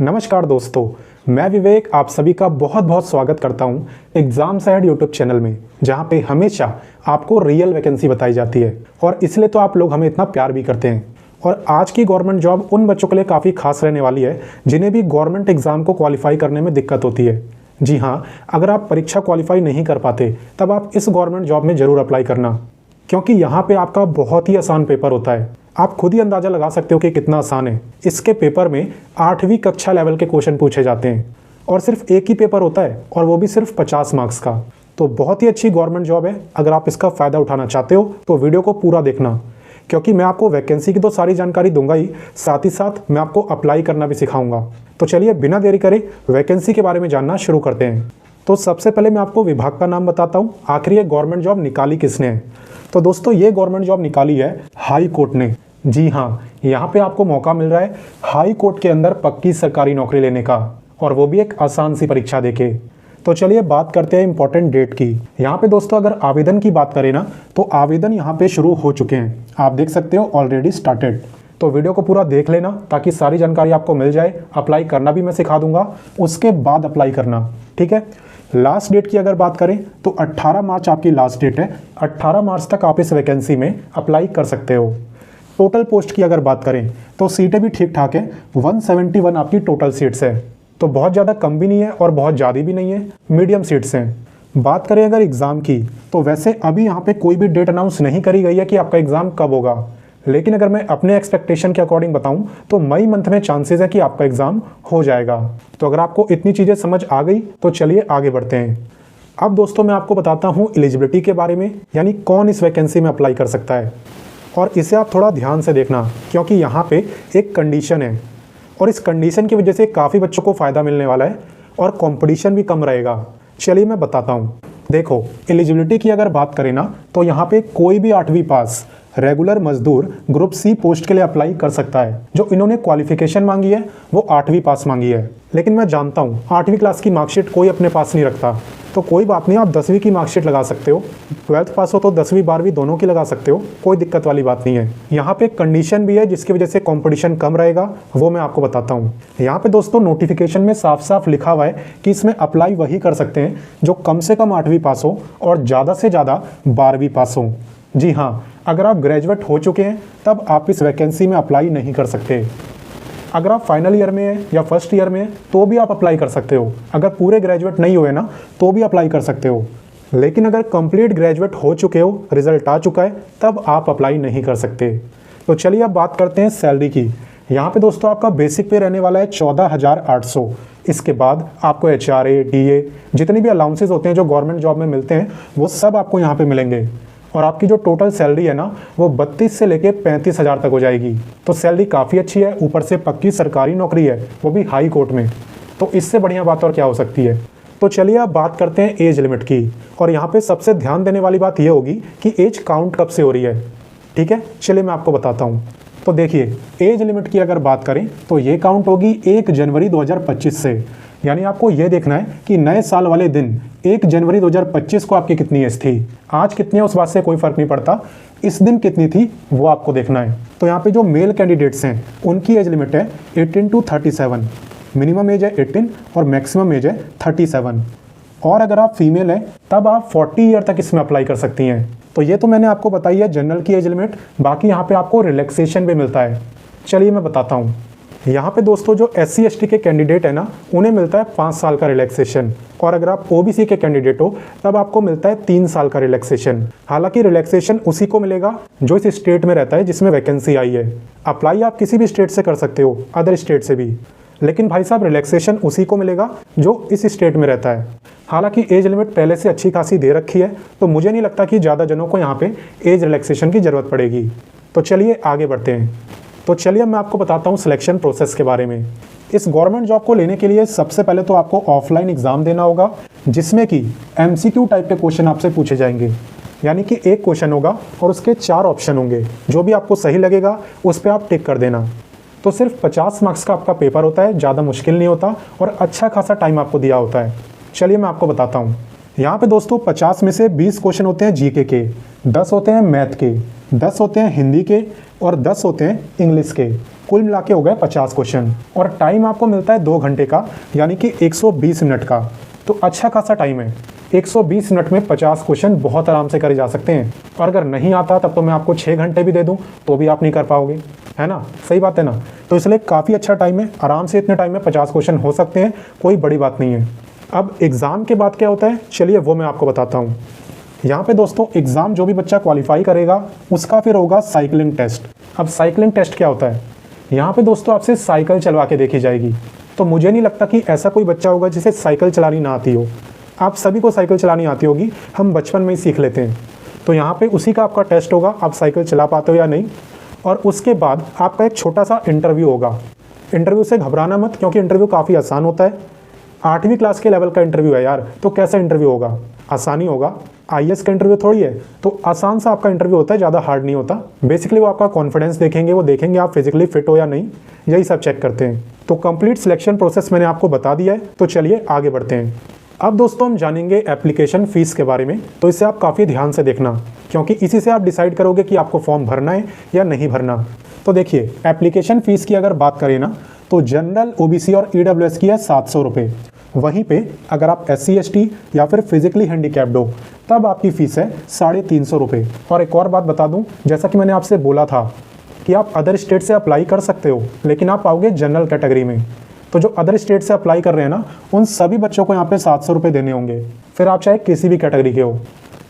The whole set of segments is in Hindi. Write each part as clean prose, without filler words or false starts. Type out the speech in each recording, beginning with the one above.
नमस्कार दोस्तों, मैं विवेक आप सभी का बहुत बहुत स्वागत करता हूं एग्जाम्स अहेड यूट्यूब चैनल में, जहां पे हमेशा आपको रियल वैकेंसी बताई जाती है और इसलिए तो आप लोग हमें इतना प्यार भी करते हैं। और आज की गवर्नमेंट जॉब उन बच्चों के लिए काफ़ी खास रहने वाली है जिन्हें भी गवर्नमेंट एग्जाम को क्वालिफाई करने में दिक्कत होती है। जी हाँ, अगर आप परीक्षा क्वालिफाई नहीं कर पाते तब आप इस गवर्नमेंट जॉब में ज़रूर अप्लाई करना, क्योंकि यहाँ पे आपका बहुत ही आसान पेपर होता है। आप खुद ही अंदाज़ा लगा सकते हो कि कितना आसान है। इसके पेपर में 8वीं कक्षा लेवल के क्वेश्चन पूछे जाते हैं और सिर्फ एक ही पेपर होता है और वो भी सिर्फ 50 मार्क्स का। तो बहुत ही अच्छी गवर्नमेंट जॉब है। अगर आप इसका फ़ायदा उठाना चाहते हो तो वीडियो को पूरा देखना, क्योंकि मैं आपको वैकेंसी की तो सारी जानकारी दूंगा ही साथ मैं आपको अप्लाई करना भी सिखाऊंगा। तो चलिए बिना देरी करे वैकेंसी के बारे में जानना शुरू करते हैं। तो सबसे पहले मैं आपको विभाग का नाम बताता हूँ, आखिर ये गवर्नमेंट जॉब निकाली किसने है। तो दोस्तों, ये गवर्नमेंट जॉब निकाली है हाई कोर्ट ने। जी हाँ, यहाँ पे आपको मौका मिल रहा है हाई कोर्ट के अंदर पक्की सरकारी नौकरी लेने का, और वो भी एक आसान सी परीक्षा देके। तो चलिए बात करते हैं इंपॉर्टेंट डेट की। यहाँ पे दोस्तों अगर आवेदन की बात करें ना, तो आवेदन यहाँ पे शुरू हो चुके हैं। आप देख सकते हो ऑलरेडी स्टार्टेड। तो वीडियो को पूरा देख लेना ताकि सारी जानकारी आपको मिल जाए। अप्लाई करना भी मैं सिखा दूंगा, उसके बाद अप्लाई करना, ठीक है। लास्ट डेट की अगर बात करें तो 18 मार्च आपकी लास्ट डेट है। 18 मार्च तक आप इस वैकेंसी में अप्लाई कर सकते हो। टोटल पोस्ट की अगर बात करें तो सीटें भी ठीक ठाक है। 171 आपकी टोटल सीट्स है, तो बहुत ज़्यादा कम भी नहीं है और बहुत ज़्यादा भी नहीं है, मीडियम सीट्स हैं। बात करें अगर एग्ज़ाम की, तो वैसे अभी यहाँ पे कोई भी डेट अनाउंस नहीं करी गई है कि आपका एग्ज़ाम कब होगा, लेकिन अगर मैं अपने एक्सपेक्टेशन के अकॉर्डिंग बताऊँ तो मई मंथ में चांसेस है कि आपका एग्ज़ाम हो जाएगा। तो अगर आपको इतनी चीज़ें समझ आ गई तो चलिए आगे बढ़ते हैं। अब दोस्तों मैं आपको बताता हूँ एलिजिबिलिटी के बारे में, यानी कौन इस वैकेंसी में अप्लाई कर सकता है। और इसे आप थोड़ा ध्यान से देखना, क्योंकि यहाँ पे एक कंडीशन है और इस कंडीशन की वजह से काफ़ी बच्चों को फ़ायदा मिलने वाला है और कंपटीशन भी कम रहेगा। चलिए मैं बताता हूँ। देखो, एलिजिबिलिटी की अगर बात करें ना, तो यहाँ पे कोई भी 8वीं पास रेगुलर मजदूर ग्रुप सी पोस्ट के लिए अप्लाई कर सकता है। जो इन्होंने क्वालिफिकेशन मांगी है वो 8वीं पास मांगी है, लेकिन मैं जानता हूँ 8वीं क्लास की मार्कशीट कोई अपने पास नहीं रखता, तो कोई बात नहीं, आप 10वीं की मार्कशीट लगा सकते हो। 12th पास हो तो 10वीं 12वीं दोनों की लगा सकते हो, कोई दिक्कत वाली बात नहीं है। यहाँ पे कंडीशन भी है जिसकी वजह से कंपटीशन कम रहेगा, वो मैं आपको बताता हूँ। यहाँ पे दोस्तों नोटिफिकेशन में साफ साफ लिखा हुआ है कि इसमें अप्लाई वही कर सकते हैं जो कम से कम 8वीं पास हो और ज़्यादा से ज़्यादा 12वीं पास हो। जी हाँ, अगर आप ग्रेजुएट हो चुके हैं तब आप इस वैकेंसी में अप्लाई नहीं कर सकते। अगर आप फाइनल ईयर में हैं या फर्स्ट ईयर में हैं तो भी आप अप्लाई कर सकते हो। अगर पूरे ग्रेजुएट नहीं हुए ना तो भी अप्लाई कर सकते हो, लेकिन अगर कंप्लीट ग्रेजुएट हो चुके हो, रिजल्ट आ चुका है, तब आप अप्लाई नहीं कर सकते। तो चलिए अब बात करते हैं सैलरी की। यहाँ पे दोस्तों आपका बेसिक पे रहने वाला है 14,800। इसके बाद आपको HRA, DA जितने भी अलाउंसेस होते हैं जो गवर्नमेंट जॉब में मिलते हैं वो सब आपको यहाँ पे मिलेंगे। और आपकी जो टोटल सैलरी है ना वो 32 से लेके 35,000 तक हो जाएगी। तो सैलरी काफ़ी अच्छी है, ऊपर से पक्की सरकारी नौकरी है, वो भी हाई कोर्ट में। तो इससे बढ़िया बात और क्या हो सकती है। तो चलिए अब बात करते हैं एज लिमिट की। और यहाँ पे सबसे ध्यान देने वाली बात ये होगी कि एज काउंट कब से हो रही है, ठीक है। चलिए मैं आपको बताता हूँ। तो देखिए, एज लिमिट की अगर बात करें तो ये काउंट होगी 1 जनवरी 2025 से। यानी आपको ये देखना है कि नए साल वाले दिन 1 जनवरी 2025 को आपकी कितनी एज थी। आज कितनी है उस बात से कोई फ़र्क नहीं पड़ता, इस दिन कितनी थी वो आपको देखना है। तो यहाँ पे जो मेल कैंडिडेट्स हैं उनकी एज लिमिट है 18 to 37। मिनिमम एज है 18 और मैक्सिमम एज है 37। और अगर आप फीमेल हैं तब आप 40 ईयर तक इसमें अप्लाई कर सकती हैं। तो ये तो मैंने आपको बताई है जनरल की एज लिमिट, बाकी यहाँ पे आपको रिलैक्सेशन भी मिलता है। चलिए मैं बताता हूँ। यहाँ पे दोस्तों जो SC ST के कैंडिडेट है ना उन्हें मिलता है 5 साल का रिलैक्सेशन, और अगर आप OBC के कैंडिडेट हो तब आपको मिलता है 3 साल का रिलैक्सेशन। हालांकि रिलैक्सेशन उसी को मिलेगा जो इस स्टेट में रहता है जिसमें वैकेंसी आई है। अप्लाई आप किसी भी स्टेट से कर सकते हो, अदर स्टेट से भी, लेकिन भाई साहब रिलैक्सेशन उसी को मिलेगा जो इस स्टेट में रहता है। हालांकि एज लिमिट पहले से अच्छी खासी दे रखी है, तो मुझे नहीं लगता कि ज़्यादा जनों को यहाँ पे एज रिलैक्सेशन की ज़रूरत पड़ेगी। तो चलिए आगे बढ़ते हैं। तो चलिए मैं आपको बताता हूँ सिलेक्शन प्रोसेस के बारे में। इस गवर्नमेंट जॉब को लेने के लिए सबसे पहले तो आपको ऑफलाइन एग्ज़ाम देना होगा, जिसमें कि MCQ टाइप के क्वेश्चन आपसे पूछे जाएंगे। यानी कि एक क्वेश्चन होगा और उसके 4 ऑप्शन होंगे, जो भी आपको सही लगेगा उस पर आप टिक कर देना। तो सिर्फ 50 मार्क्स का आपका पेपर होता है, ज़्यादा मुश्किल नहीं होता और अच्छा खासा टाइम आपको दिया होता है। चलिए मैं आपको बताता हूँ। यहाँ पे दोस्तों 50 में से 20 क्वेश्चन होते हैं GK के, 10 होते हैं मैथ के, 10 होते हैं हिंदी के और 10 होते हैं इंग्लिश के। कुल मिला के हो गए 50 क्वेश्चन और टाइम आपको मिलता है 2 घंटे का, यानी कि 120 मिनट का। तो अच्छा खासा टाइम है। 120 मिनट में 50 क्वेश्चन बहुत आराम से करे जा सकते हैं। और अगर नहीं आता तब तो मैं आपको 6 घंटे भी दे दूं तो भी आप नहीं कर पाओगे, है ना? सही बात है ना? तो इसलिए काफ़ी अच्छा टाइम है, आराम से इतने टाइम में 50 क्वेश्चन हो सकते हैं, कोई बड़ी बात नहीं है। अब एग्ज़ाम के बाद क्या होता है, चलिए वो मैं आपको बताता हूँ। यहाँ पे दोस्तों एग्ज़ाम जो भी बच्चा क्वालिफाई करेगा उसका फिर होगा साइकिलिंग टेस्ट। अब साइकिलिंग टेस्ट क्या होता है? यहाँ पे दोस्तों आपसे साइकिल चलवा के देखी जाएगी। तो मुझे नहीं लगता कि ऐसा कोई बच्चा होगा जिसे साइकिल चलानी ना आती हो। आप सभी को साइकिल चलानी आती होगी, हम बचपन में ही सीख लेते हैं। तो यहाँ पे उसी का आपका टेस्ट होगा, आप साइकिल चला पाते हो या नहीं। और उसके बाद आपका एक छोटा सा इंटरव्यू होगा। इंटरव्यू से घबराना मत, क्योंकि इंटरव्यू काफ़ी आसान होता है। 8वीं क्लास के लेवल का इंटरव्यू है यार, तो कैसा इंटरव्यू होगा? आसानी होगा। आईएएस का इंटरव्यू थोड़ी है, तो आसान सा आपका इंटरव्यू होता है, ज़्यादा हार्ड नहीं होता। बेसिकली वो आपका कॉन्फिडेंस देखेंगे, वो देखेंगे आप फिजिकली फिट हो या नहीं, यही सब चेक करते हैं। तो कंप्लीट सिलेक्शन प्रोसेस मैंने आपको बता दिया है, तो चलिए आगे बढ़ते हैं। अब दोस्तों हम जानेंगे एप्लीकेशन फ़ीस के बारे में। तो इसे आप काफ़ी ध्यान से देखना, क्योंकि इसी से आप डिसाइड करोगे कि आपको फॉर्म भरना है या नहीं भरना। तो देखिए, एप्लीकेशन फ़ीस की अगर बात करें ना, तो जनरल, ओबीसी और ईडब्ल्यूएस की है 700 रुपये। वहीं पे अगर आप SC ST या फिर फिजिकली हैंडीकैप्ड हो तब आपकी फ़ीस है 350 रुपये। और एक और बात बता दूं, जैसा कि मैंने आपसे बोला था कि आप अदर स्टेट से अप्लाई कर सकते हो, लेकिन आप आओगे जनरल कैटेगरी में। तो जो अदर स्टेट से अप्लाई कर रहे हैं ना, उन सभी बच्चों को यहाँ पे 700 रुपये देने होंगे, फिर आप चाहे किसी भी कैटेगरी के हो।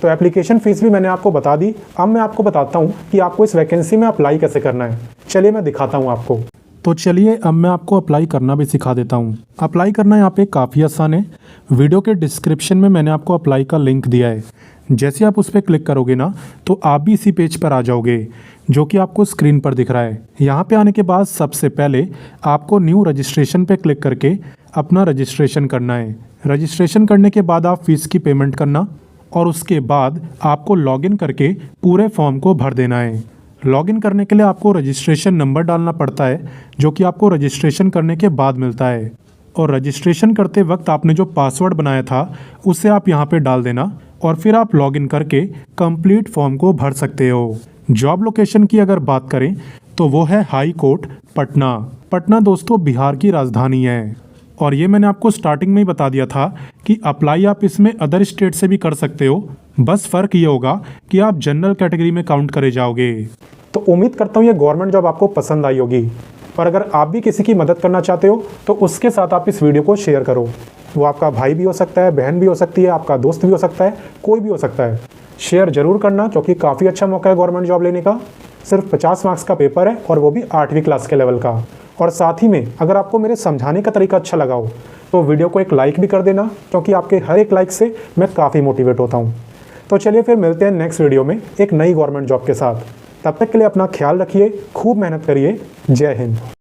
तो एप्लीकेशन फ़ीस भी मैंने आपको बता दी। अब मैं आपको बताता हूँ कि आपको इस वैकेंसी में अप्लाई कैसे करना है। चलिए मैं दिखाता हूँ आपको। तो चलिए अब मैं आपको अप्लाई करना भी सिखा देता हूँ। अप्लाई करना यहाँ पे काफ़ी आसान है। वीडियो के डिस्क्रिप्शन में मैंने आपको अप्लाई का लिंक दिया है। जैसे आप उस पर क्लिक करोगे ना, तो आप भी इसी पेज पर आ जाओगे जो कि आपको स्क्रीन पर दिख रहा है। यहाँ पे आने के बाद सबसे पहले आपको न्यू रजिस्ट्रेशन पे क्लिक करके अपना रजिस्ट्रेशन करना है। रजिस्ट्रेशन करने के बाद आप फीस की पेमेंट करना और उसके बाद आपको लॉगिन करके पूरे फॉर्म को भर देना है। लॉगिन करने के लिए आपको रजिस्ट्रेशन नंबर डालना पड़ता है, जो कि आपको रजिस्ट्रेशन करने के बाद मिलता है। और रजिस्ट्रेशन करते वक्त आपने जो पासवर्ड बनाया था उसे आप यहाँ पे डाल देना और फिर आप लॉगिन करके कंप्लीट फॉर्म को भर सकते हो। जॉब लोकेशन की अगर बात करें तो वो है हाई कोर्ट, पटना। पटना दोस्तों बिहार की राजधानी है। और ये मैंने आपको स्टार्टिंग में ही बता दिया था कि अप्लाई आप इसमें अदर स्टेट से भी कर सकते हो, बस फ़र्क ये होगा कि आप जनरल कैटेगरी में काउंट करे जाओगे। तो उम्मीद करता हूँ ये गवर्नमेंट जॉब आपको पसंद आई होगी। पर अगर आप भी किसी की मदद करना चाहते हो तो उसके साथ आप इस वीडियो को शेयर करो। वो आपका भाई भी हो सकता है, बहन भी हो सकती है, आपका दोस्त भी हो सकता है, कोई भी हो सकता है। शेयर ज़रूर करना, क्योंकि काफ़ी अच्छा मौका है गवर्नमेंट जॉब लेने का। सिर्फ 50 मार्क्स का पेपर है और वो भी 8वीं क्लास के लेवल का। और साथ ही में अगर आपको मेरे समझाने का तरीका अच्छा लगा हो तो वीडियो को एक लाइक भी कर देना, क्योंकि आपके हर एक लाइक से मैं काफ़ी मोटिवेट होता हूँ। तो चलिए फिर मिलते हैं नेक्स्ट वीडियो में एक नई गवर्नमेंट जॉब के साथ। तब तक के लिए अपना ख्याल रखिए, खूब मेहनत करिए। जय हिंद।